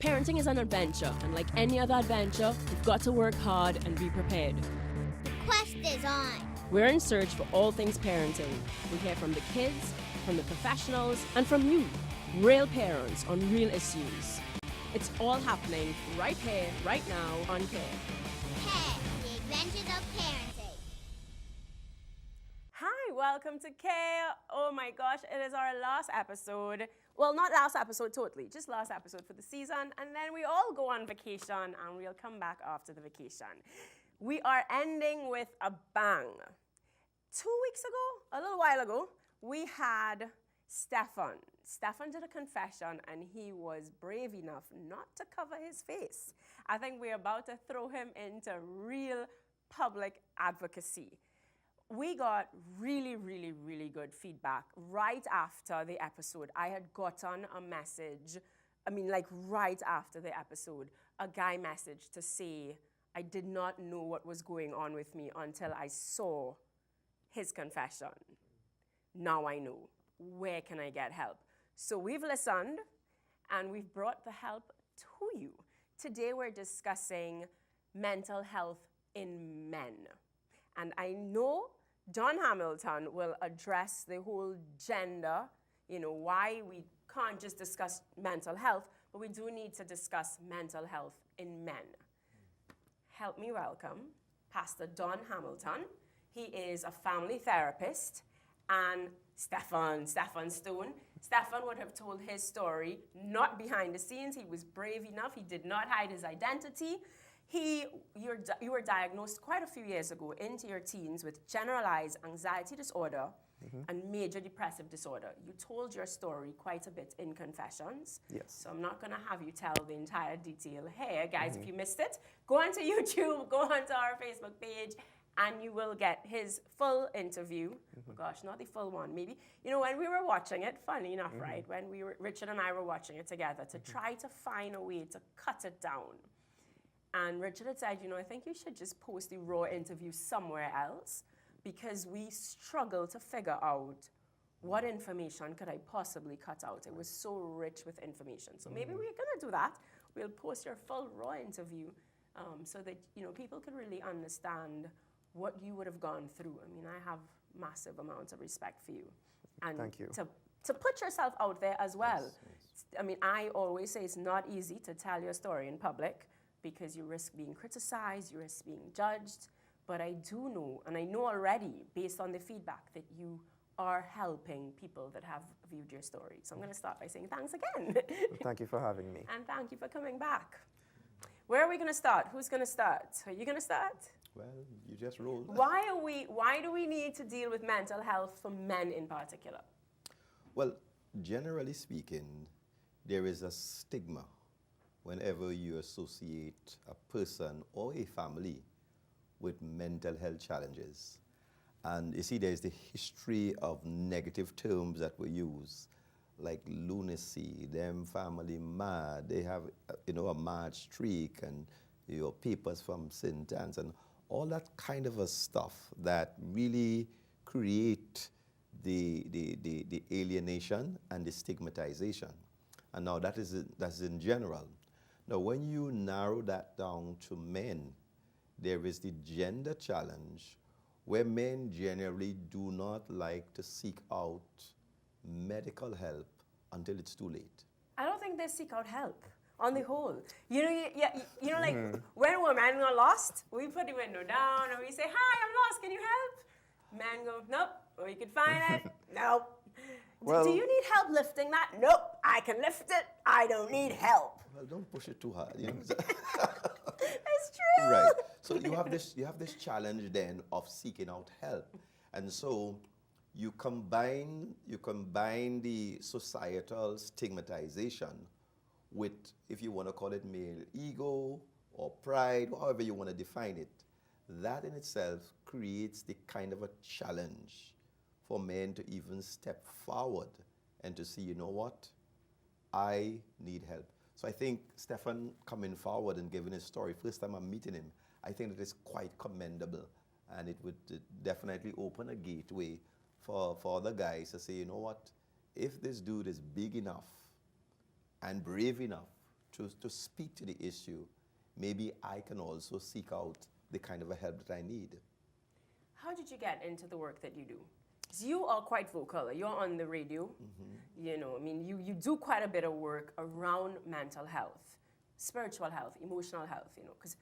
Parenting is an adventure, and like any other adventure, you've got to work hard and be prepared. The quest is on. We're in search for all things parenting. We hear from the kids, from the professionals, and from you, real parents on real issues. It's all happening right here, right now on Care. Care, the adventures of parenting. Hi, welcome to Care. Oh my gosh, it is our last episode. Well, not last episode totally, just last episode for the season. And then we all go on vacation and we'll come back after the vacation. We are ending with a bang. 2 weeks ago, a little while ago, we had Stefan. Stefan did a confession and he was brave enough not to cover his face. I think we're about to throw him into real public advocacy. We got really, really, really good feedback right after the episode. I had gotten a message, right after the episode, a guy messaged to say, I did not know what was going on with me until I saw his confession. Now I know. Where can I get help? So we've listened and we've brought the help to you. Today we're discussing mental health in men. And I know John Hamilton will address the whole gender, why we can't just discuss mental health, but we do need to discuss mental health in men. Help me welcome Pastor Don Hamilton. He is a family therapist, and Stefan Stone. Stefan would have told his story, not behind the scenes. He was brave enough. He did not hide his identity. You were diagnosed quite a few years ago into your teens with generalized anxiety disorder and major depressive disorder. You told your story quite a bit in Confessions. Yes. So I'm not going to have you tell the entire detail here. Guys, if you missed it, go onto YouTube, go onto our Facebook page, and you will get his full interview. Oh gosh, not the full one, maybe. When we were watching it, funny enough, right? When Richard and I were watching it together to try to find a way to cut it down. And Richard had said, I think you should just post the raw interview somewhere else because we struggle to figure out what information could I possibly cut out. It was so rich with information. So maybe we're going to do that. We'll post your full raw interview so that, people can really understand what you would have gone through. I have massive amounts of respect for you. And thank you. To put yourself out there as well. Yes. I always say it's not easy to tell your story in public, because you risk being criticized, you risk being judged. But I do know, and I know already, based on the feedback, that you are helping people that have viewed your story. So I'm going to start by saying thanks again. Thank you for having me. And thank you for coming back. Where are we going to start? Who's going to start? Are you going to start? Well, you just rolled. Why do we need to deal with mental health for men in particular? Well, generally speaking, there is a stigma whenever you associate a person or a family with mental health challenges. And you see, there's the history of negative terms that we use, like lunacy, them family mad, they have, a mad streak, and, papers from St. Anne's, and all that kind of a stuff that really create the alienation and the stigmatization. And now that's in general. Now, when you narrow that down to men, there is the gender challenge where men generally do not like to seek out medical help until it's too late. I don't think they seek out help on the whole. When women are lost, we put the window down and we say, hi, I'm lost, can you help? Men go, nope, we could find it, nope. Well, do you need help lifting that? Nope, I can lift it, I don't need help. Well, don't push it too hard. It's true. Right. So you have this challenge then of seeking out help. And so you combine the societal stigmatization with, if you want to call it male ego or pride, however you want to define it. That in itself creates the kind of a challenge for men to even step forward and to see, what? I need help. So I think Stefan coming forward and giving his story, first time I'm meeting him, I think that is quite commendable. And it would definitely open a gateway for other guys to say, if this dude is big enough and brave enough to speak to the issue, maybe I can also seek out the kind of a help that I need. How did you get into the work that you do? 'Cause you are quite vocal. You're on the radio. You know, I mean, you do quite a bit of work around mental health, spiritual health, emotional health, you know, because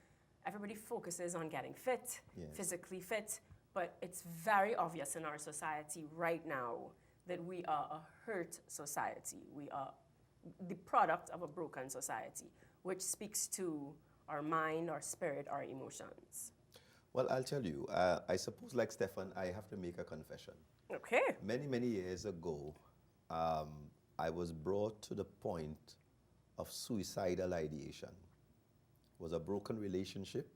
everybody focuses on getting fit, Yes. physically fit, but it's very obvious in our society right now that we are a hurt society. We are the product of a broken society, which speaks to our mind, our spirit, our emotions. Well, I'll tell you, I suppose like Stefan, I have to make a confession. Okay. Many, many years ago, I was brought to the point of suicidal ideation. It was a broken relationship,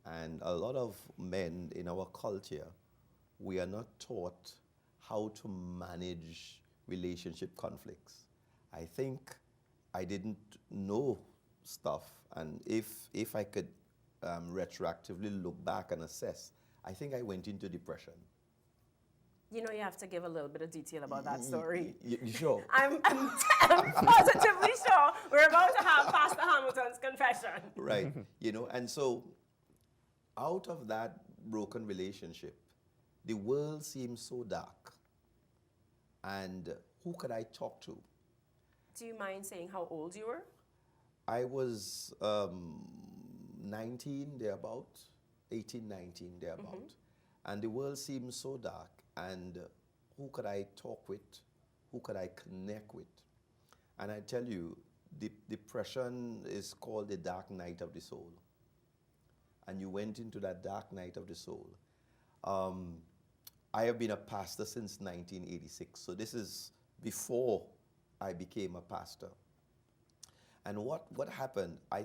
and a lot of men in our culture, we are not taught how to manage relationship conflicts. I think I didn't know stuff, and if I could retroactively look back and assess, I think I went into depression. You know, you have to give a little bit of detail about that story. You sure? I'm positively sure we're about to have Pastor Hamilton's confession. Right. You know, and so out of that broken relationship, the world seemed so dark. And who could I talk to? Do you mind saying how old you were? I was 19, thereabout, 18, 19, thereabout. And the world seemed so dark. And who could I talk with? Who could I connect with? And I tell you, depression is called the dark night of the soul. And you went into that dark night of the soul. I have been a pastor since 1986. So this is before I became a pastor. And what happened, I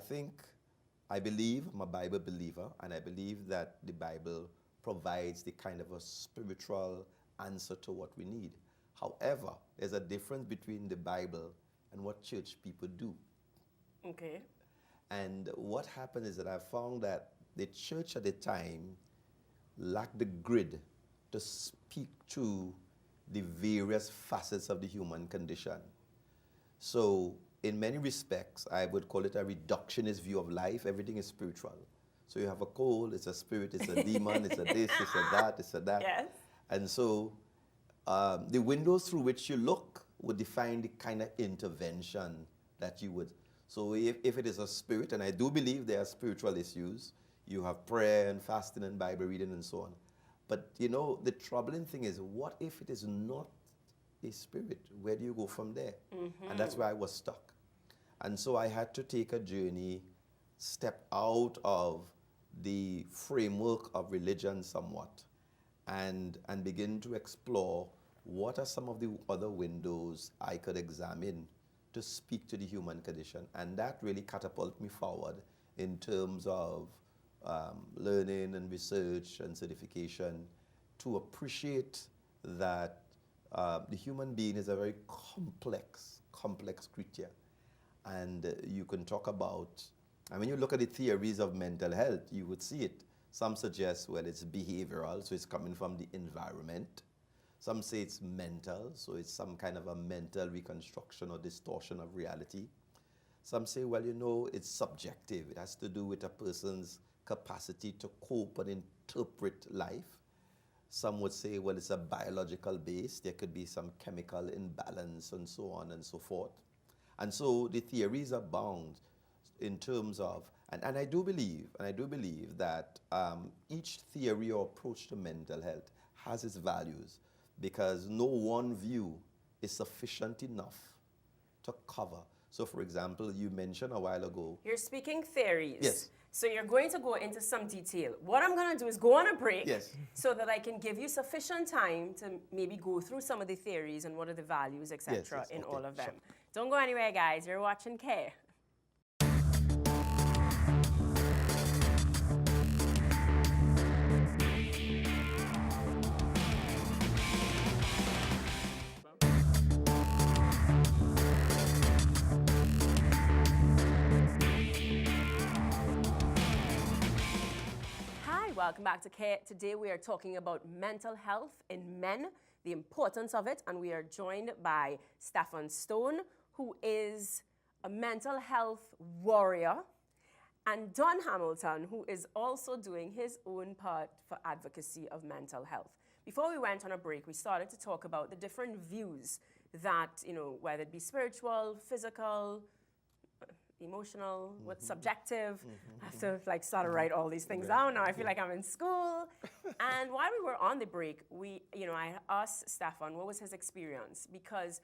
believe, I'm a Bible believer, and I believe that the Bible provides the kind of a spiritual answer to what we need. However, there's a difference between the Bible and what church people do. Okay. And what happened is that I found that the church at the time lacked the grid to speak to the various facets of the human condition. So in many respects, I would call it a reductionist view of life. Everything is spiritual. So you have a cold, it's a spirit, it's a demon, it's a this, it's a that, it's a that. Yes. And so the windows through which you look would define the kind of intervention that you would. So if it is a spirit, and I do believe there are spiritual issues, you have prayer and fasting and Bible reading and so on. But you know, the troubling thing is, what if it is not a spirit? Where do you go from there? And that's where I was stuck. And so I had to take a journey, step out of the framework of religion somewhat, and begin to explore what are some of the other windows I could examine to speak to the human condition. And that really catapulted me forward in terms of learning and research and certification to appreciate that the human being is a very complex creature. And you can talk about, and when you look at the theories of mental health, you would see it. Some suggest, well, it's behavioral, so it's coming from the environment. Some say it's mental, so it's some kind of a mental reconstruction or distortion of reality. Some say, well, you know, it's subjective. It has to do with a person's capacity to cope and interpret life. Some would say, well, it's a biological base. There could be some chemical imbalance and so on and so forth. And so the theories abound in terms of, and I do believe that each theory or approach to mental health has its values, because no one view is sufficient enough to cover. So for example, you mentioned a while ago. You're speaking theories. Yes. So you're going to go into some detail. What I'm going to do is go on a break, Yes. so that I can give you sufficient time to maybe go through some of the theories and what are the values, etc. Yes, in okay, all of them. sure. Don't go anywhere, guys. You're watching Care. Welcome back to Care. Today we are talking about mental health in men, the importance of it, and we are joined by Stefan Stone, who is a mental health warrior, and Don Hamilton, who is also doing his own part for advocacy of mental health. Before we went on a break, we started to talk about the different views that, whether it be spiritual, physical, emotional, subjective. I have to start to write all these things down now. I feel like I'm in school. And while we were on the break, I asked Stefan what was his experience, because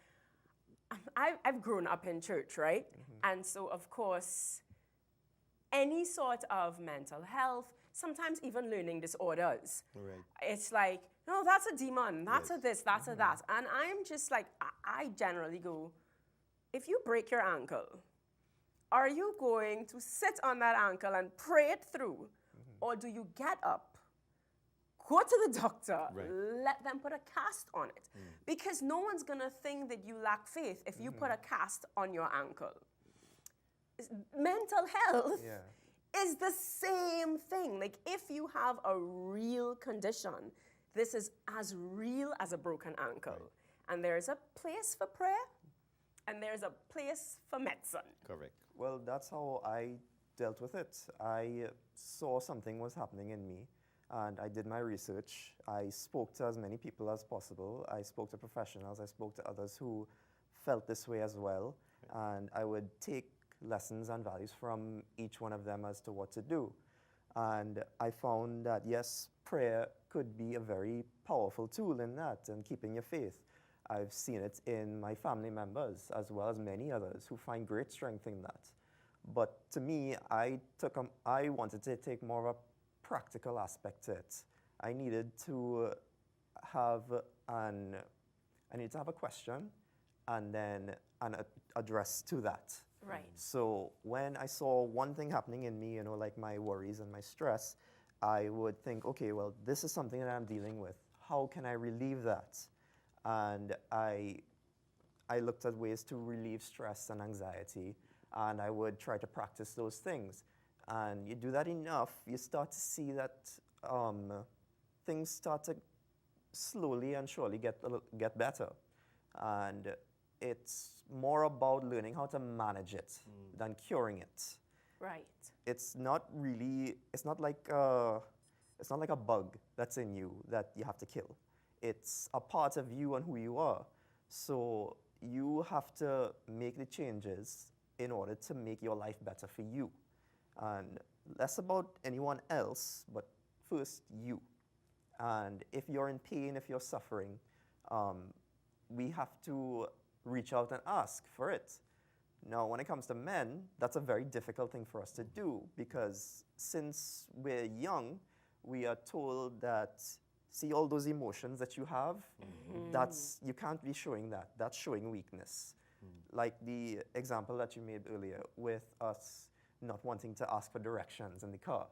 I've grown up in church, right? And so, of course, any sort of mental health, sometimes even learning disorders. Right. It's like, no, that's a demon, that's a this, that's a that. And I'm just like, I generally go, if you break your ankle, are you going to sit on that ankle and pray it through? Or do you get up, go to the doctor, let them put a cast on it? Because no one's gonna think that you lack faith if you put a cast on your ankle. Mental health is the same thing. Like, if you have a real condition, this is as real as a broken ankle. And there's a place for prayer, and there's a place for medicine. Correct. Well, that's how I dealt with it. I saw something was happening in me, and I did my research. I spoke to as many people as possible. I spoke to professionals. I spoke to others who felt this way as well. And I would take lessons and values from each one of them as to what to do. And I found that, yes, prayer could be a very powerful tool in that and keeping your faith. I've seen it in my family members as well as many others who find great strength in that. But to me, I wanted to take more of a practical aspect to it. I needed to have a question and then an address to that. Right. So when I saw one thing happening in me, like my worries and my stress, I would think, okay, well, this is something that I'm dealing with. How can I relieve that? And I looked at ways to relieve stress and anxiety, and I would try to practice those things. And you do that enough, you start to see that things start to slowly and surely get better. And it's more about learning how to manage it than curing it. Right. It's not like a bug that's in you that you have to kill. It's a part of you and who you are. So you have to make the changes in order to make your life better for you. And less about anyone else, but first you. And if you're in pain, if you're suffering, we have to reach out and ask for it. Now, when it comes to men, that's a very difficult thing for us to do, because since we're young, we are told that, see all those emotions that you have, you can't be showing that. That's showing weakness. Like the example that you made earlier with us not wanting to ask for directions in the car.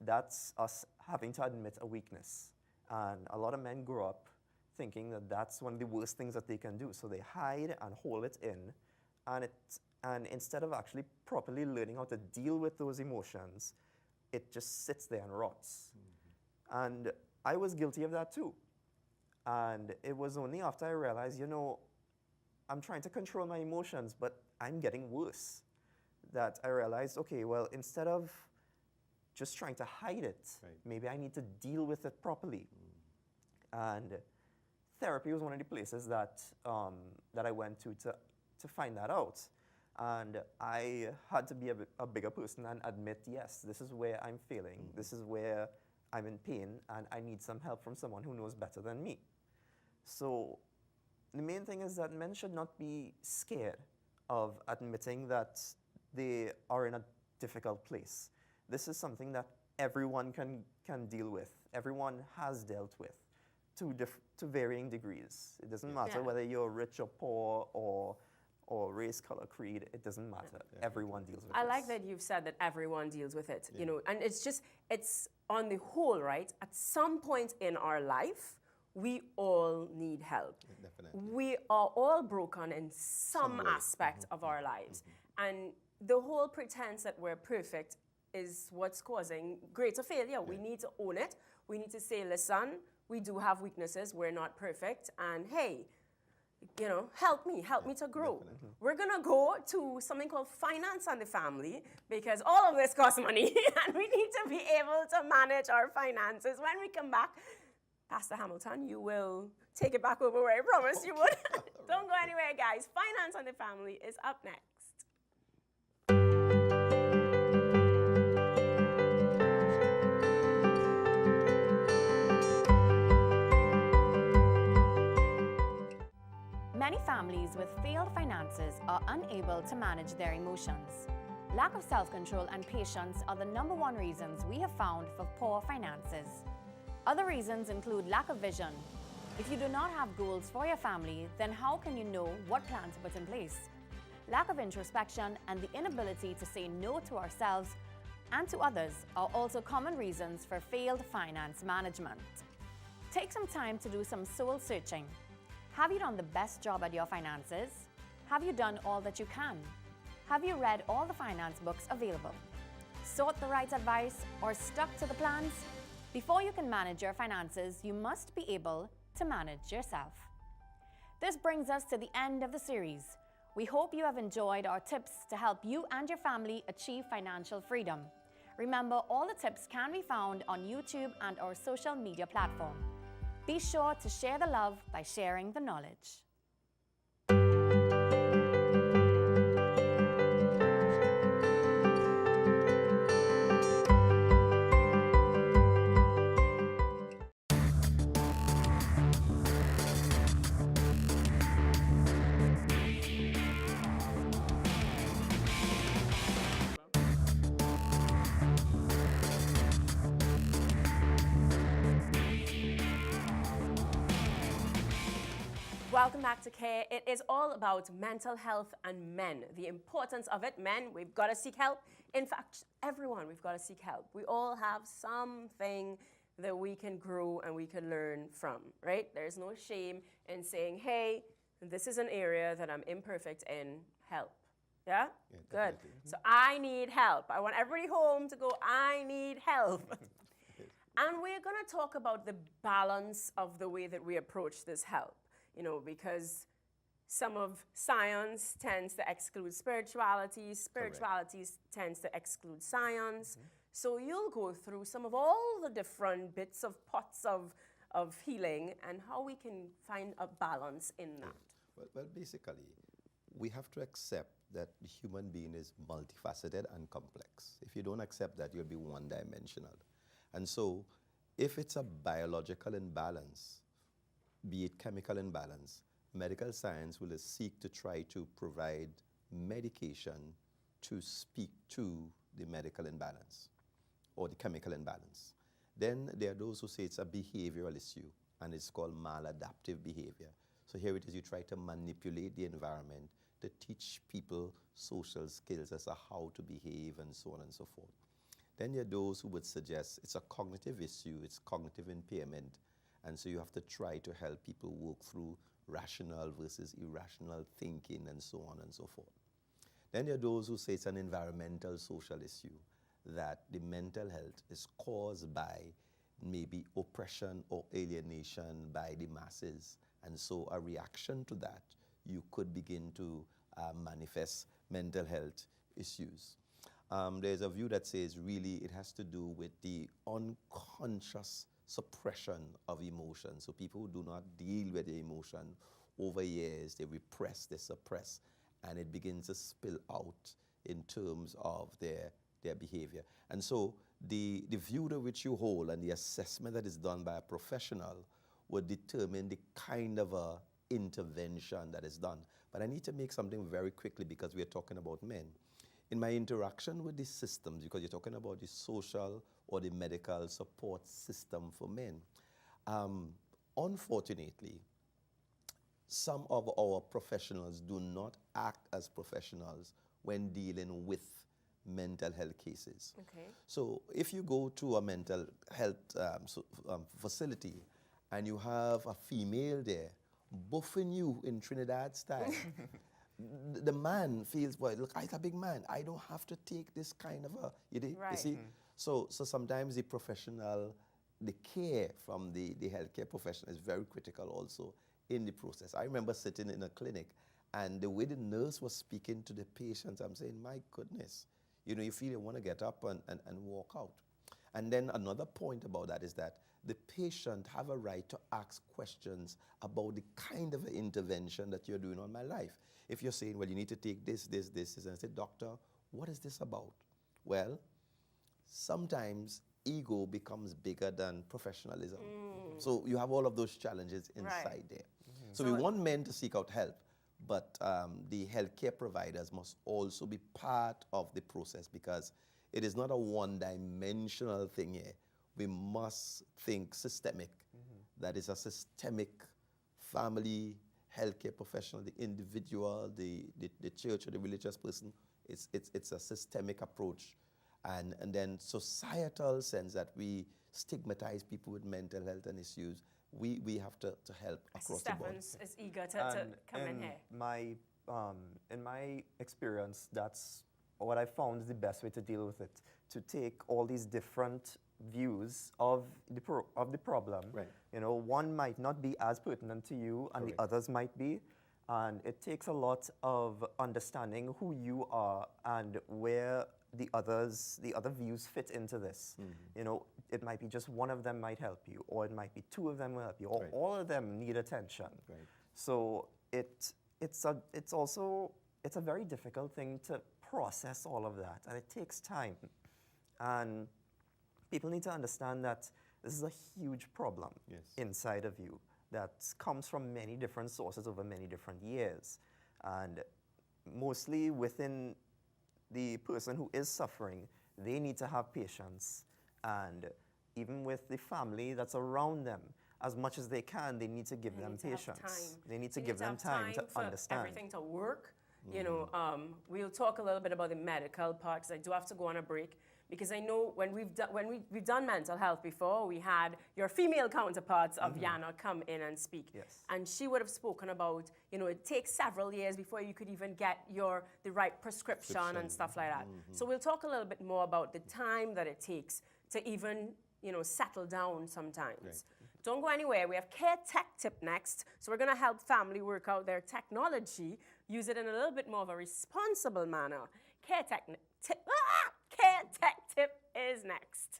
That's us having to admit a weakness. And a lot of men grow up thinking that that's one of the worst things that they can do. So they hide and hold it in. And instead of actually properly learning how to deal with those emotions, it just sits there and rots. And I was guilty of that too. And it was only after I realized, I'm trying to control my emotions, but I'm getting worse, that I realized, okay, well, instead of just trying to hide it, maybe I need to deal with it properly. And therapy was one of the places that I went to find that out. And I had to be a bigger person and admit, yes, this is where I'm failing. This is where I'm in pain, and I need some help from someone who knows better than me. So the main thing is that men should not be scared of admitting that they are in a difficult place. This is something that everyone can deal with. Everyone has dealt with to varying degrees. It doesn't matter whether you're rich or poor or race, color, creed. It doesn't matter. Everyone deals with it. I like that you've said that everyone deals with it, and it's on the whole, right? At some point in our life, we all need help. Definitely. We are all broken in some aspect of our lives. And the whole pretense that we're perfect is what's causing greater failure. We need to own it. We need to say, listen, we do have weaknesses. We're not perfect. And hey, you know, help me to grow. definitely. We're gonna go to something called finance and the family because all of this costs money and we need to be able to manage our finances. When we come back, Pastor Hamilton, you will take it back over where I promised you would. Don't go anywhere, guys. Finance and the family is up next. Many families with failed finances are unable to manage their emotions. Lack of self-control and patience are the #1 reasons we have found for poor finances. Other reasons include lack of vision. If you do not have goals for your family, then how can you know what plan to put in place? Lack of introspection and the inability to say no to ourselves and to others are also common reasons for failed finance management. Take some time to do some soul searching. Have you done the best job at your finances? Have you done all that you can? Have you read all the finance books available? Sought the right advice or stuck to the plans? Before you can manage your finances, you must be able to manage yourself. This brings us to the end of the series. We hope you have enjoyed our tips to help you and your family achieve financial freedom. Remember, all the tips can be found on YouTube and our social media platform. Be sure to share the love by sharing the knowledge. Welcome back to Care. It is all about mental health and men. The importance of it. Men, we've got to seek help. In fact, everyone, we've got to seek help. We all have something that we can grow and we can learn from, right? There's no shame in saying, hey, this is an area that I'm imperfect in. Help. Yeah? Good. Definitely. So I need help. I want everybody home to go, I need help. And we're going to talk about the balance of the way that we approach this help. You know, because some of science tends to exclude spirituality, spirituality tends to exclude science. So you'll go through some of all the different bits of pots of healing and how we can find a balance in that. Well, basically, we have to accept that the human being is multifaceted and complex. If you don't accept that, you'll be one-dimensional. And so, if it's a biological imbalance, be it chemical imbalance, medical science will seek to try to provide medication to speak to the medical imbalance or the chemical imbalance. Then there are those who say it's a behavioral issue, and it's called maladaptive behavior. So here it is, you try to manipulate the environment to teach people social skills as to how to behave and so on and so forth. Then there are those who would suggest it's a cognitive issue, it's cognitive impairment, and so you have to try to help people work through rational versus irrational thinking and so on and so forth. Then there are those who say it's an environmental social issue, that the mental health is caused by maybe oppression or alienation by the masses. And so a reaction to that, you could begin to manifest mental health issues. There's a view that says really it has to do with the unconscious suppression of emotion. So people who do not deal with the emotion over years, they repress, they suppress, and it begins to spill out in terms of their behavior. And so the view to which you hold and the assessment that is done by a professional would determine the kind of a intervention that is done. But I need to make something very quickly because we are talking about men. In my interaction with these systems, because you're talking about the social or the medical support system for men, unfortunately, some of our professionals do not act as professionals when dealing with mental health cases. Okay. So if you go to a mental health facility and you have a female there buffing you in Trinidad style, the man feels, well, look, I'm a big man. I don't have to take this kind of a, you Right. see? So sometimes the professional, the care from the healthcare professional is very critical also in the process. I remember sitting in a clinic, and the way the nurse was speaking to the patients, I'm saying, my goodness, you know, you feel you want to get up and walk out. And then another point about that is that the patient have a right to ask questions about the kind of intervention that you're doing on my life. If you're saying, well, you need to take this, and I say, doctor, what is this about? Well, sometimes ego becomes bigger than professionalism. So you have all of those challenges inside there. So we want men to seek out help, but the healthcare providers must also be part of the process, because it is not a one-dimensional thing here. We must think systemic. That is a systemic family, healthcare professional, the individual, the church or the religious person. It's a systemic approach. And then societal sense that we stigmatize people with mental health and issues. We have to help across the board. Stephens is eager to come in here. In my experience, that's what I found is the best way to deal with it. To take all these different views of the problem. Right. You know, one might not be as pertinent to you, and the others might be. And it takes a lot of understanding who you are and where the other views fit into this. You know, it might be just one of them might help you, or it might be two of them will help you, or all of them need attention. So it's a very difficult thing to process all of that, and it takes time. And people need to understand that this is a huge problem inside of you that comes from many different sources over many different years. And mostly within the person who is suffering, they need to have patience. And even with the family that's around them, as much as they can, they need to give them patience. They need to give them time to understand. Everything to work. You know, we'll talk a little bit about the medical part, because I do have to go on a break. Because I know when we've done mental health before, we had your female counterparts of Yana come in and speak. And she would have spoken about, you know, it takes several years before you could even get the right prescription and stuff like that. So we'll talk a little bit more about the time that it takes to even, you know, settle down sometimes. Don't go anywhere. We have Care Tech Tip next. So we're going to help family work out their technology, use it in a little bit more of a responsible manner. Care Tech Tip is next.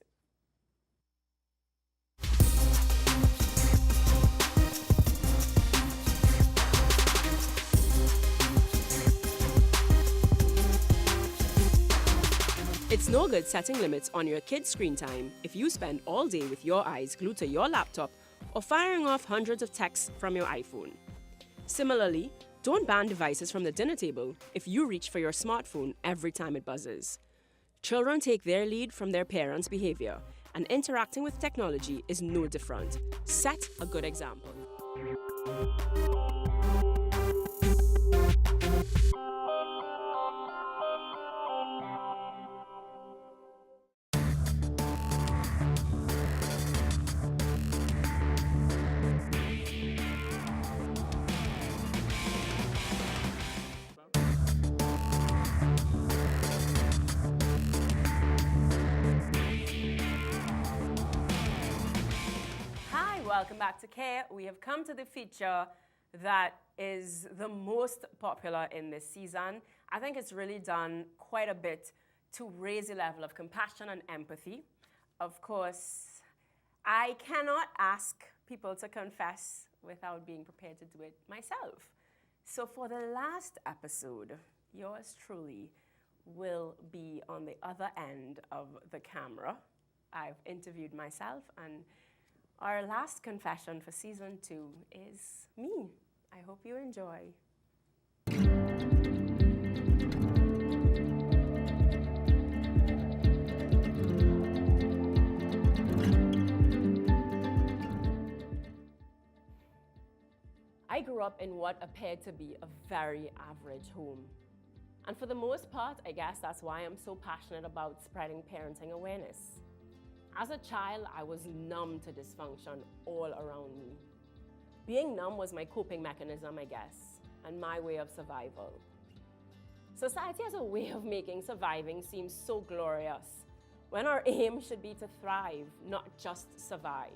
It's no good setting limits on your kids' screen time if you spend all day with your eyes glued to your laptop or firing off hundreds of texts from your iPhone. Similarly, don't ban devices from the dinner table if you reach for your smartphone every time it buzzes. Children take their lead from their parents' behavior, and interacting with technology is no different. Set a good example. Welcome back to Care. We have come to the feature that is the most popular in this season. I think it's really done quite a bit to raise the level of compassion and empathy. Of course, I cannot ask people to confess without being prepared to do it myself. So for the last episode, yours truly will be on the other end of the camera. I've interviewed myself, and our last confession for season 2 is me. I hope you enjoy. I grew up in what appeared to be a very average home. And for the most part, I guess that's why I'm so passionate about spreading parenting awareness. As a child, I was numb to dysfunction all around me. Being numb was my coping mechanism, I guess, and my way of survival. Society has a way of making surviving seem so glorious, when our aim should be to thrive, not just survive.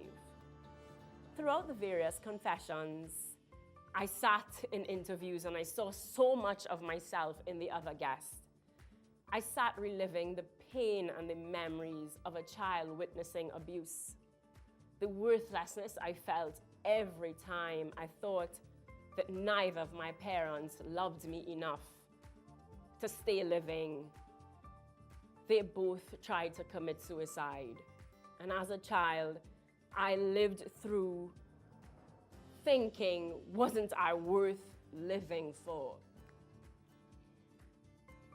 Throughout the various confessions, I sat in interviews and I saw so much of myself in the other guests. I sat reliving the pain and the memories of a child witnessing abuse. The worthlessness I felt every time I thought that neither of my parents loved me enough to stay living. They both tried to commit suicide. And as a child, I lived through thinking, wasn't I worth living for?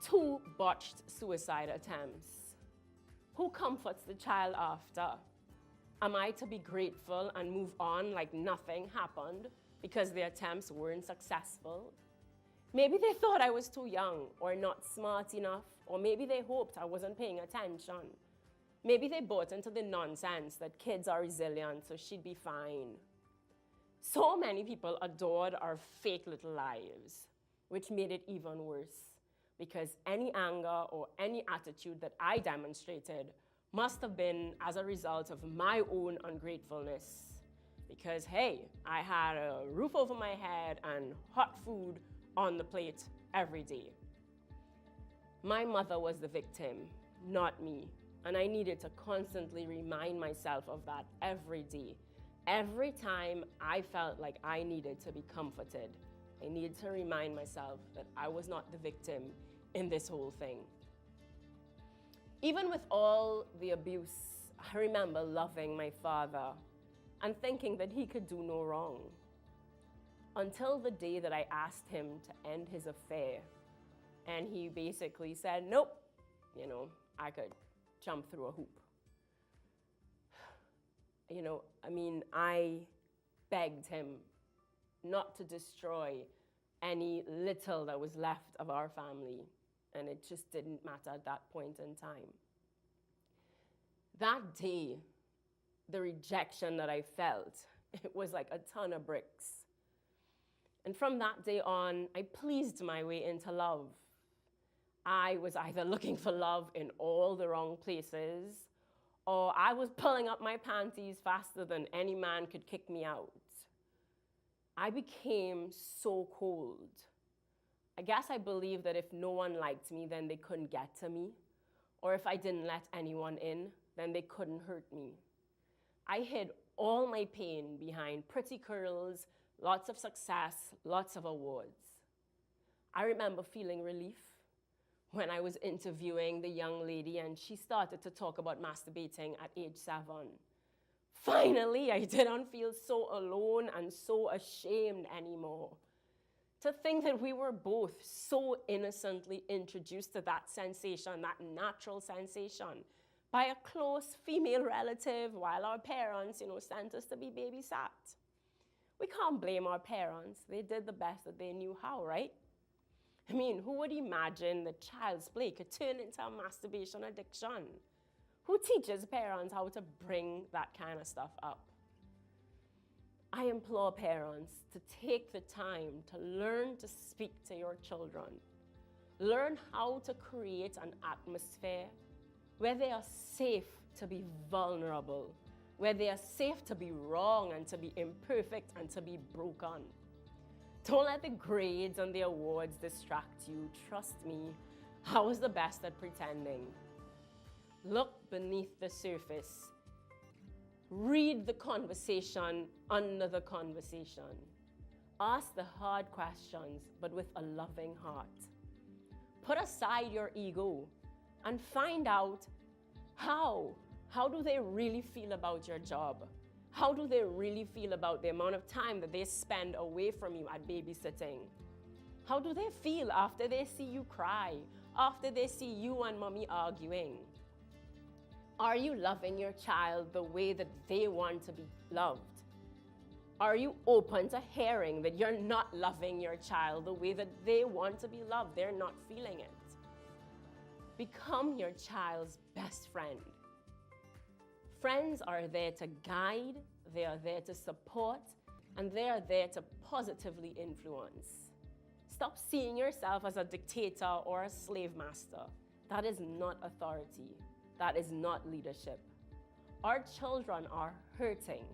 2 botched suicide attempts. Who comforts the child after? Am I to be grateful and move on like nothing happened because the attempts weren't successful? Maybe they thought I was too young or not smart enough, or maybe they hoped I wasn't paying attention. Maybe they bought into the nonsense that kids are resilient, so she'd be fine. So many people adored our fake little lives, which made it even worse, because any anger or any attitude that I demonstrated must have been as a result of my own ungratefulness. Because, hey, I had a roof over my head and hot food on the plate every day. My mother was the victim, not me. And I needed to constantly remind myself of that every day. Every time I felt like I needed to be comforted, I needed to remind myself that I was not the victim in this whole thing. Even with all the abuse, I remember loving my father and thinking that he could do no wrong. Until the day that I asked him to end his affair, and he basically said, nope, I could jump through a hoop. I begged him not to destroy any little that was left of our family, and it just didn't matter at that point in time. That day, the rejection that I felt, it was like a ton of bricks. And from that day on, I pleased my way into love. I was either looking for love in all the wrong places, or I was pulling up my panties faster than any man could kick me out. I became so cold. I guess I believed that if no one liked me, then they couldn't get to me. Or if I didn't let anyone in, then they couldn't hurt me. I hid all my pain behind pretty curls, lots of success, lots of awards. I remember feeling relief when I was interviewing the young lady and she started to talk about masturbating at age 7. Finally, I didn't feel so alone and so ashamed anymore. To think that we were both so innocently introduced to that sensation, that natural sensation, by a close female relative while our parents, sent us to be babysat. We can't blame our parents. They did the best that they knew how, right? Who would imagine that child's play could turn into a masturbation addiction? Who teaches parents how to bring that kind of stuff up? I implore parents to take the time to learn to speak to your children. Learn how to create an atmosphere where they are safe to be vulnerable, where they are safe to be wrong and to be imperfect and to be broken. Don't let the grades and the awards distract you. Trust me, I was the best at pretending. Look beneath the surface. Read the conversation under the conversation. Ask the hard questions, but with a loving heart. Put aside your ego and find out how do they really feel about your job? How do they really feel about the amount of time that they spend away from you at babysitting? How do they feel after they see you cry, after they see you and mommy arguing? Are you loving your child the way that they want to be loved? Are you open to hearing that you're not loving your child the way that they want to be loved? They're not feeling it. Become your child's best friend. Friends are there to guide, they are there to support, and they are there to positively influence. Stop seeing yourself as a dictator or a slave master. That is not authority. That is not leadership. Our children are hurting,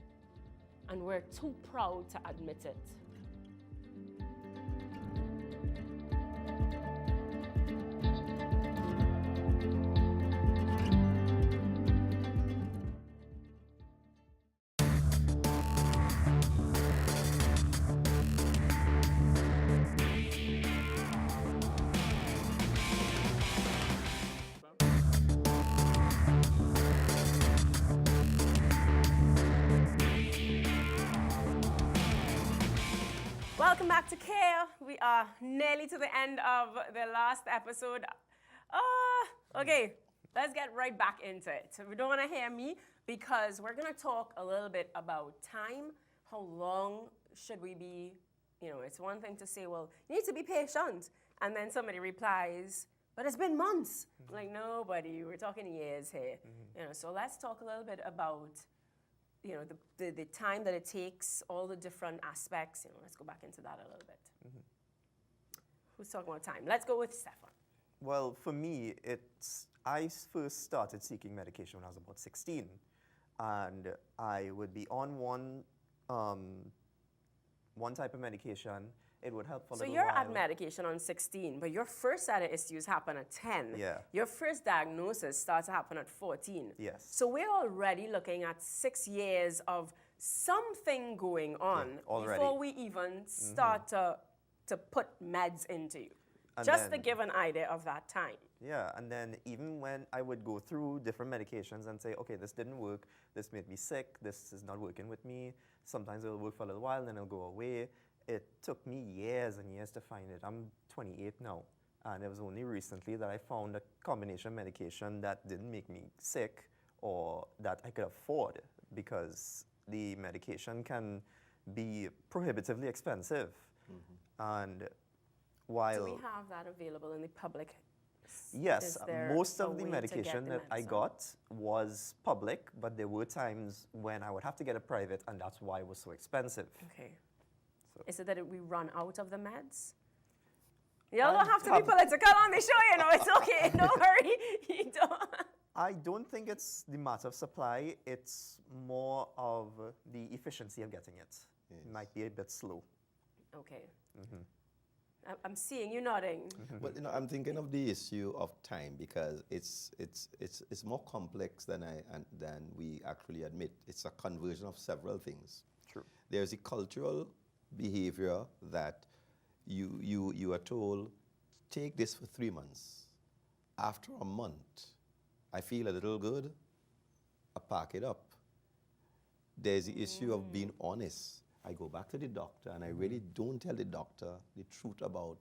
and we're too proud to admit it. Welcome back to Care. We are nearly to the end of the last episode. Okay, let's get right back into it. So we don't want to hear me because we're going to talk a little bit about time. How long should we be? You know, it's one thing to say, well, you need to be patient. And then somebody replies, but it's been months. Like, nobody, we're talking years here. You know, so let's talk a little bit about, you know, the time that it takes, all the different aspects. You know, let's go back into that a little bit. Who's talking about time? Let's go with Stefan. Well, for me, I first started seeking medication when I was about 16. And I would be on one type of medication. It would help for a So little you're while. at medication on 16, but your first set of issues happen at 10. Yeah. Your first diagnosis starts to happen at 14. Yes. So we're already looking at 6 years of something going on already. before we even start to put meds into you. And Just to then- give an idea of that time. Yeah, and then even when I would go through different medications and say, okay, this didn't work, this made me sick, this is not working with me, sometimes it'll work for a little while, then it'll go away. It took me years and years to find it. I'm 28 now, and it was only recently that I found a combination medication that didn't make me sick or that I could afford, because the medication can be prohibitively expensive. And while... Do we have that available in the public? Yes, Is there most a of the way to get medication the that I medicine? got was public, but there were times when I would have to get a private, and that's why it was so expensive. Okay. So- Is it that we run out of the meds? Y'all don't I have to be have- political on the show, you know. It's okay. Don't worry. You don't. I don't think it's the matter of supply, it's more of the efficiency of getting it. It might be a bit slow. Okay. I'm seeing you nodding. But you know, I'm thinking of the issue of time because it's more complex than than we actually admit. It's a conversion of several things. True. There's a cultural behavior that you are told, take this for 3 months. After a month, I feel a little good, I pack it up. There's the issue of being honest. I go back to the doctor and I really don't tell the doctor the truth about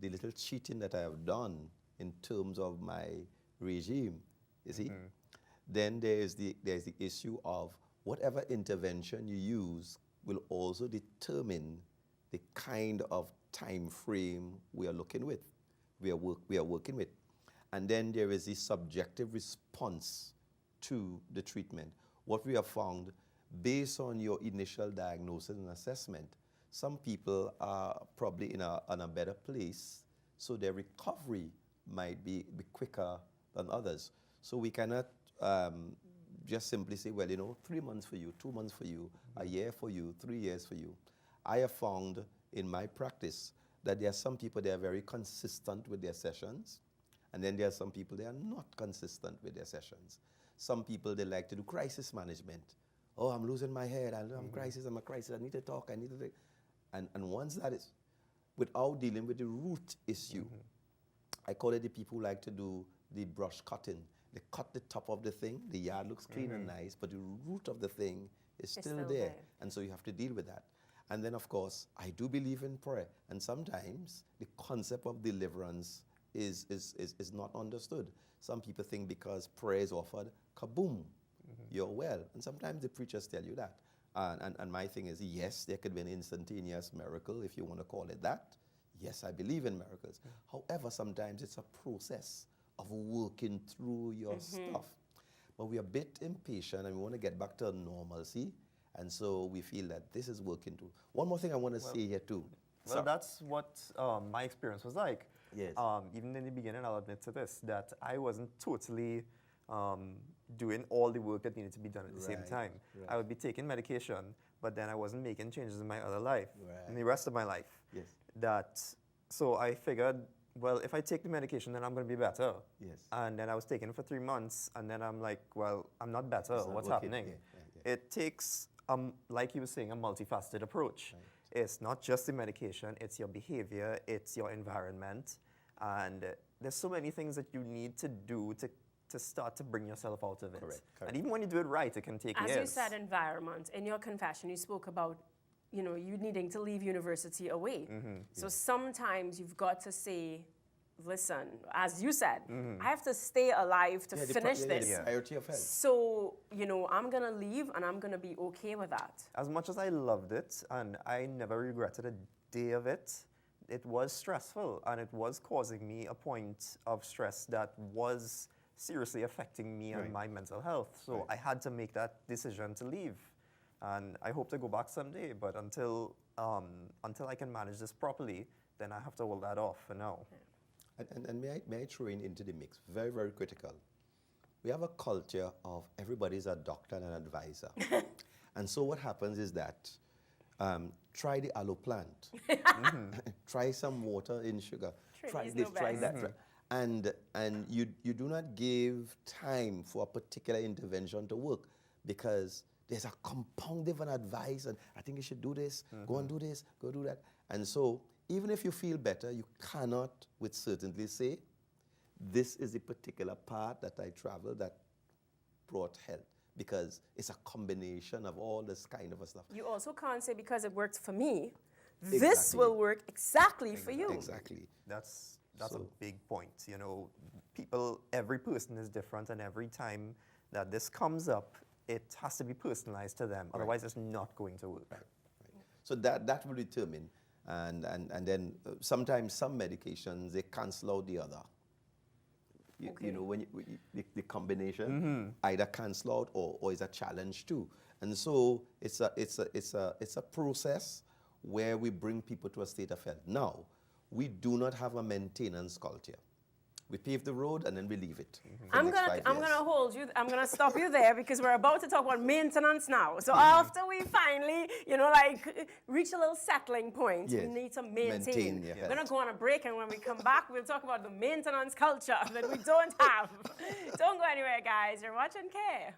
the little cheating that I have done in terms of my regime, you see? Then there's the issue of whatever intervention you use will also determine the kind of time frame we are looking with, we are working with. And then there is the subjective response to the treatment. What we have found, based on your initial diagnosis and assessment, some people are probably in a better place, so their recovery might be quicker than others. So we cannot just simply say, well, you know, 3 months for you, 2 months for you, a year for you, 3 years for you. I have found in my practice that there are some people that are very consistent with their sessions, and then there are some people that are not consistent with their sessions. Some people, they like to do crisis management. Oh, I'm losing my head, I'm a crisis, I need to talk, I need to... And once that is, without dealing with the root issue, I call it the people who like to do the brush cutting. They cut the top of the thing, the yard looks clean and nice, but the root of the thing is still there. And so you have to deal with that. And then, of course, I do believe in prayer. And sometimes the concept of deliverance is not understood. Some people think because prayer is offered, kaboom, you're well. And sometimes the preachers tell you that. And my thing is, yes, there could be an instantaneous miracle, if you want to call it that. Yes, I believe in miracles. However, sometimes it's a process of working through your stuff. But we're a bit impatient and we want to get back to normalcy. And so we feel that this is working too. One more thing I want to say here too. Well, that's what my experience was like. Yes. Even in the beginning, I'll admit to this, that I wasn't totally doing all the work that needed to be done at the same Right, time. right. I would be taking medication, but then I wasn't making changes in my other life, in Right. the rest of my life. Yes. So I figured, well, if I take the medication, then I'm going to be better. Yes. And then I was taking it for 3 months, and then I'm like, well, I'm not better. It's not What's working. happening? Yeah. It takes, like you were saying, a multifaceted approach. It's not just the medication, it's your behavior, it's your environment. And there's so many things that you need to do to start to bring yourself out of it. Correct. And even when you do it right, it can take As years. you said, environment. In your confession, you spoke about you know, you needing to leave university away. So sometimes you've got to say, listen, as you said, I have to stay alive to finish this. The priority of health. So, you know, I'm going to leave and I'm going to be okay with that. As much as I loved it, and I never regretted a day of it, it was stressful, and it was causing me a point of stress that was seriously affecting me and my mental health. So I had to make that decision to leave. And I hope to go back someday, but until I can manage this properly, then I have to hold that off for now. And may I throw into the mix, very, very critical. We have a culture of everybody's a doctor and an advisor. And so what happens is that try the aloe plant. Try some water in sugar. Try this, try that. And you do not give time for a particular intervention to work because there's a compounding of advice, and I think you should do this, go and do this, go do that. And so even if you feel better, you cannot with certainty say, this is the particular path that I traveled that brought health, because it's a combination of all this kind of stuff. You also can't say because it worked for me, this will work exactly for you. Exactly. That's a big point. You know, every person is different, and every time that this comes up, it has to be personalized to them. Otherwise, it's not going to work. So that will determine. And then sometimes some medications, they cancel out the other. You know, when the combination either cancel out or is a challenge too. And so it's a process where we bring people to a state of health. Now, we do not have a maintenance culture. We pave the road and then we leave it. I'm gonna hold you. I'm gonna stop you there because we're about to talk about maintenance now. So after we finally, you know, like reach a little settling point, we need to maintain. We're gonna go on a break, and when we come back, we'll talk about the maintenance culture that we don't have. Don't go anywhere, guys. You're watching Care.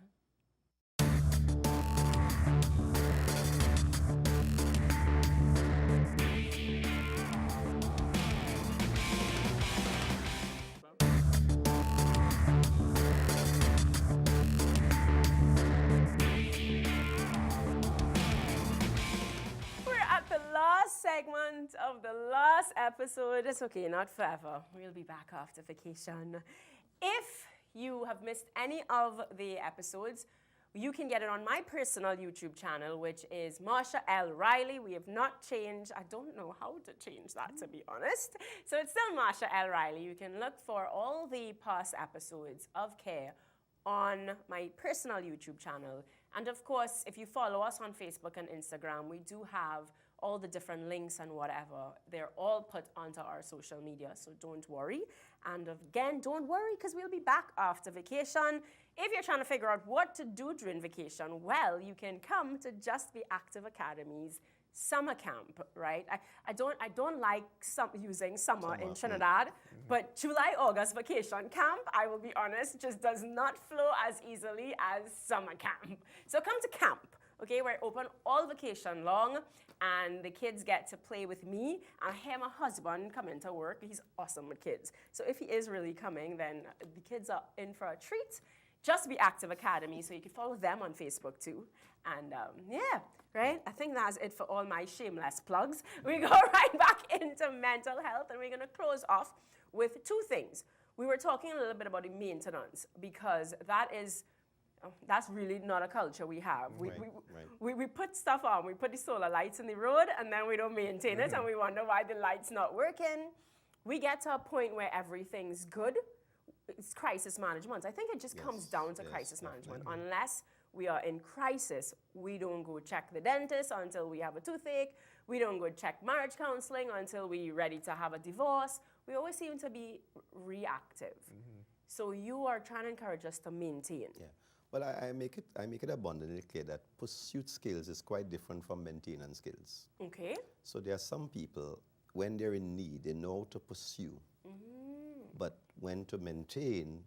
Segment of the last episode. It's okay, not forever. We'll be back after vacation. If you have missed any of the episodes, you can get it on my personal YouTube channel, which is Marsha L. Riley. We have not changed. I don't know how to change that, to be honest. So it's still Marsha L. Riley. You can look for all the past episodes of Care on my personal YouTube channel. And of course, if you follow us on Facebook and Instagram, we do have all the different links and whatever. They're all put onto our social media, so don't worry. And again, don't worry, because we'll be back after vacation. If you're trying to figure out what to do during vacation, well, you can come to Just Be Active Academy's summer camp, right? I don't like using summer in Trinidad, but July, August vacation camp, I will be honest, just does not flow as easily as summer camp. So come to camp. Okay, we're open all vacation long, and the kids get to play with me, and I have my husband come into work. He's awesome with kids. So if he is really coming, then the kids are in for a treat. Just Be Active Academy, so you can follow them on Facebook too. And yeah, right? I think that's it for all my shameless plugs. We go right back into mental health, and we're gonna close off with two things. We were talking a little bit about the maintenance, because that's really not a culture we have. We put stuff on. We put the solar lights in the road, and then we don't maintain it, and we wonder why the light's not working. We get to a point where everything's good. It's crisis management. I think it just comes down to crisis management. Unless we are in crisis, we don't go check the dentist until we have a toothache. We don't go check marriage counseling until we're ready to have a divorce. We always seem to be reactive. So you are trying to encourage us to maintain. Yeah. Well, I make it abundantly clear that pursuit skills is quite different from maintenance skills. Okay. So there are some people, when they're in need, they know how to pursue, but when to maintain.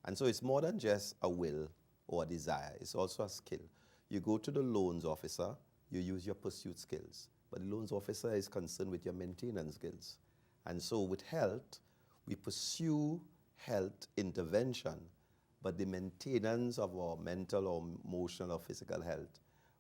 And so it's more than just a will or a desire. It's also a skill. You go to the loans officer, you use your pursuit skills, but the loans officer is concerned with your maintenance skills. And so with health, we pursue health intervention, but the maintenance of our mental or emotional or physical health,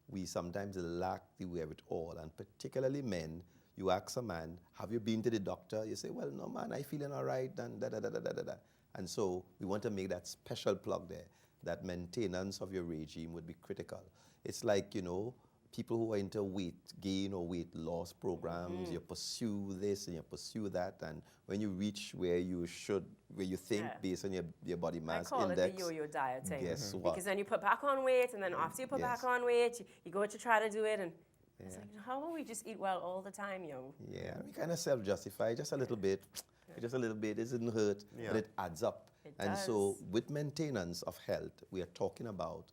we sometimes lack the wherewithal, and particularly men. You ask a man, have you been to the doctor? You say, well, no, man, I feeling all right, and da-da-da-da-da-da. And so we want to make that special plug there, that maintenance of your regime would be critical. It's like, you know, people who are into weight gain or weight loss programs, you pursue this and you pursue that, and when you reach where you should, where you think based on your body mass I call index, it the yo-yo dieting. guess what? Because then you put back on weight, and then after you put back on weight, you go to try to do it, and it's like, how about we just eat well all the time, yo? Yeah, we kind of self-justify just a little bit, just a little bit. It doesn't hurt, but it adds up. And so, with maintenance of health, we are talking about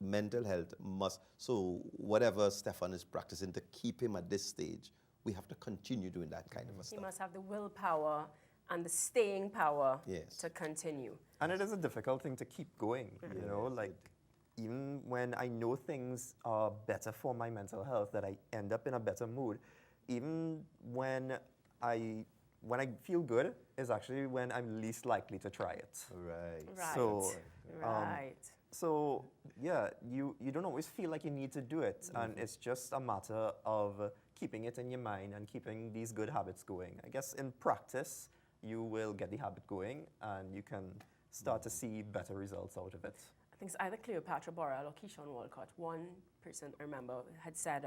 mental health must. So, whatever Stefan is practicing to keep him at this stage, we have to continue doing that kind of a He stuff. must have the willpower and the staying power Yes. to continue. And it is a difficult thing to keep going, you know, like even when I know things are better for my mental health, that I end up in a better mood, even when I feel good is actually when I'm least likely to try it. Right. Right. So, right. So yeah, you don't always feel like you need to do it, and it's just a matter of keeping it in your mind and keeping these good habits going. I guess in practice, you will get the habit going, and you can start to see better results out of it. I think it's either Cleopatra Borel or Keyshawn Walcott. One person, I remember, had said,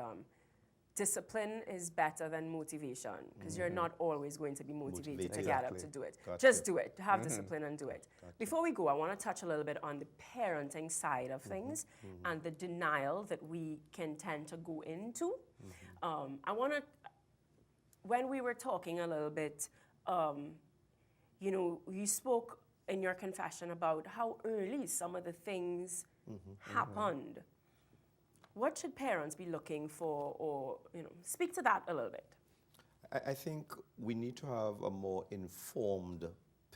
discipline is better than motivation, because you're not always going to be motivated to get up to do it. Gotcha. Just do it. Have discipline and do it. Before we go, I want to touch a little bit on the parenting side of things and the denial that we can tend to go into. I want to, when we were talking a little bit, you know, you spoke in your confession about how early some of the things happened. What should parents be looking for, or, you know, speak to that a little bit? I think we need to have a more informed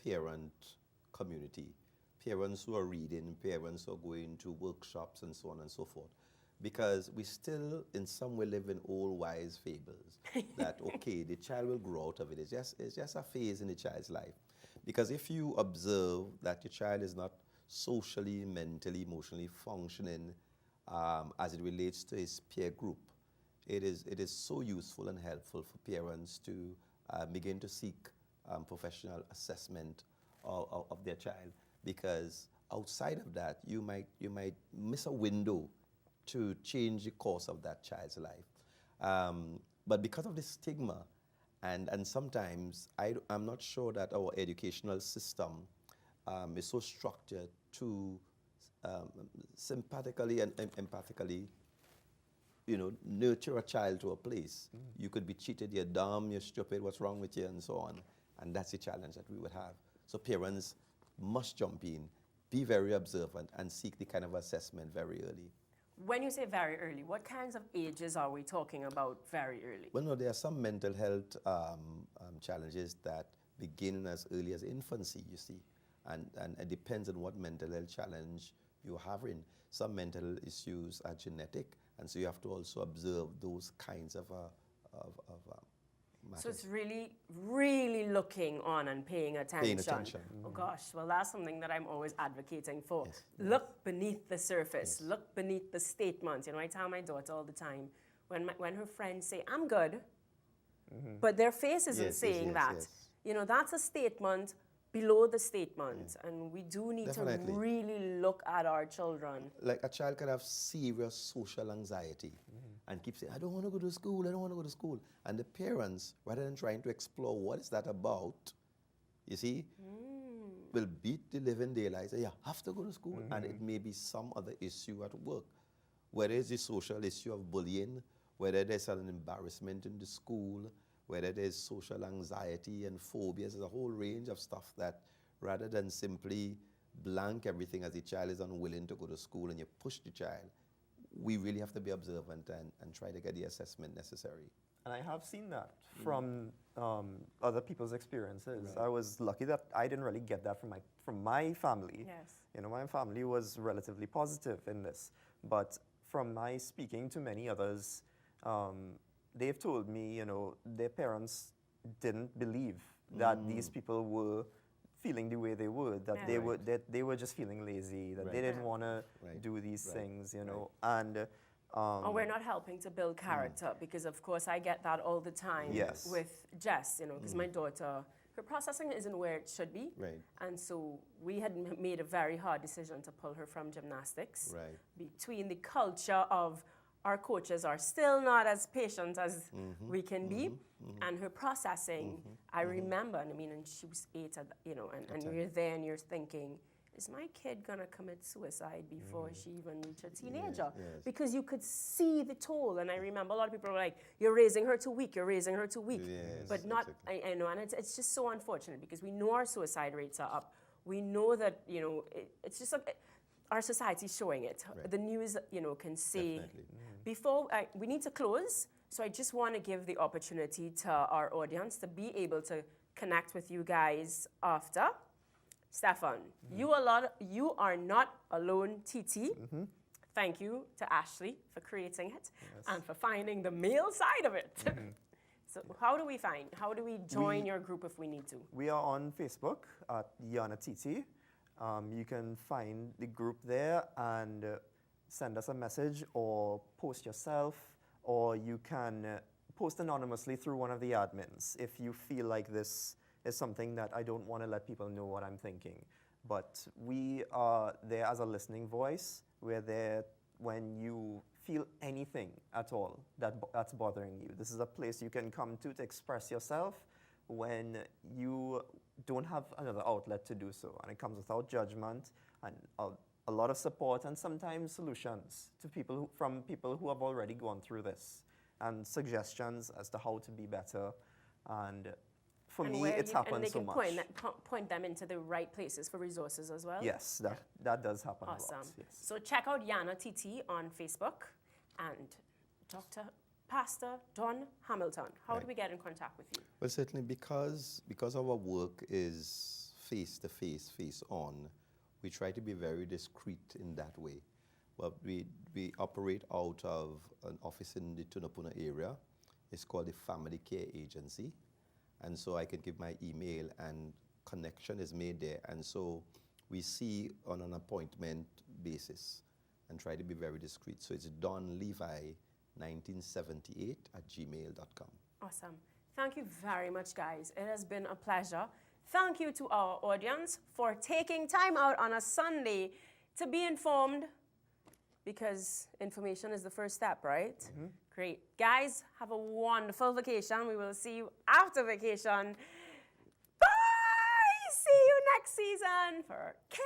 parent community. Parents who are reading, parents who are going to workshops and so on and so forth. Because we still, in some way, live in old wise fables that, okay, the child will grow out of it. It's just a phase in the child's life. Because if you observe that your child is not socially, mentally, emotionally functioning as it relates to his peer group, it is so useful and helpful for parents to begin to seek professional assessment of their child, because outside of that, you might miss a window to change the course of that child's life. But because of the stigma, and sometimes I'm not sure that our educational system is so structured to sympathetically and empathically, you know, nurture a child to a place. You could be cheated, you're dumb, you're stupid, what's wrong with you, and so on. And that's the challenge that we would have. So parents must jump in, be very observant, and seek the kind of assessment very early. When you say very early, what kinds of ages are we talking about very early? Well, no, there are some mental health challenges that begin as early as infancy, you see. And it depends on what mental health challenge you're having. Some mental health issues are genetic, and so you have to also observe those kinds of matters. So it's really, really looking on and paying attention. Paying attention. Oh gosh, well that's something that I'm always advocating for. Yes. Look beneath the surface. Yes. Look beneath the statements. You know, I tell my daughter all the time, when her friends say, I'm good, but their face isn't saying that. Yes. You know, that's a statement below the statement, and we do need Definitely. to really look at our children. Like a child can have serious social anxiety and keep saying, I don't want to go to school, I don't want to go to school. And the parents, rather than trying to explore what is that about, you see, will beat the living daylights. Say, you have to go to school. And it may be some other issue at work. Whether it's the social issue of bullying, whether there's an embarrassment in the school, whether there's social anxiety and phobias, there's a whole range of stuff that, rather than simply blank everything as the child is unwilling to go to school and you push the child, we really have to be observant and try to get the assessment necessary. And I have seen that from other people's experiences. Right. I was lucky that I didn't really get that from my family. Yes. You know, my family was relatively positive in this. But from my speaking to many others, they've told me, you know, their parents didn't believe that these people were feeling the way they were, that they were just feeling lazy, that they didn't want to do these things, you know. And Or we're not helping to build character because, of course, I get that all the time Yes. with Jess, you know, because my daughter, her processing isn't where it should be. Right. And so we had made a very hard decision to pull her from gymnastics. Right. Between the culture of our coaches are still not as patient as we can be, and her processing, I remember, and I mean, and she was 8, you know, and you're there and you're thinking, is my kid gonna commit suicide before she even reaches a teenager? yes. Because you could see the toll, and I remember a lot of people were like, "You're raising her too weak. You're raising her too weak." Yes, But not, exactly. I know, and it's just so unfortunate because we know our suicide rates are up. We know that you know it's just like our society's showing it. Right. The news, you know, can say. Definitely. Before we need to close, so I just want to give the opportunity to our audience to be able to connect with you guys after. Stefan, you are not alone, TT. Thank you to Ashley for creating it and for finding the male side of it. So how do we join your group if we need to? We are on Facebook at Yana TT. You can find the group there and send us a message or post yourself, or you can post anonymously through one of the admins if you feel like this is something that I don't want to let people know what I'm thinking. But we are there as a listening voice. We're there when you feel anything at all that's bothering you. This is a place you can come to express yourself when you don't have another outlet to do so. And it comes without judgment and a lot of support and sometimes solutions to from people who have already gone through this and suggestions as to how to be better. And for me, it's happened so much. And they can point them into the right places for resources as well? Yes, that does happen Awesome. a lot. Yes. So check out Yana TT on Facebook and Dr. Pastor Don Hamilton. How do we get in contact with you? Well, certainly because our work is face-to-face, face-on, we try to be very discreet in that way. But we operate out of an office in the Tunapuna area. It's called the Family Care Agency. And so I can give my email and connection is made there. And so we see on an appointment basis and try to be very discreet. So it's donlevi1978@gmail.com. Awesome. Thank you very much, guys. It has been a pleasure. Thank you to our audience for taking time out on a Sunday to be informed, because information is the first step, right? Great. Guys, have a wonderful vacation. We will see you after vacation. Bye! See you next season for K.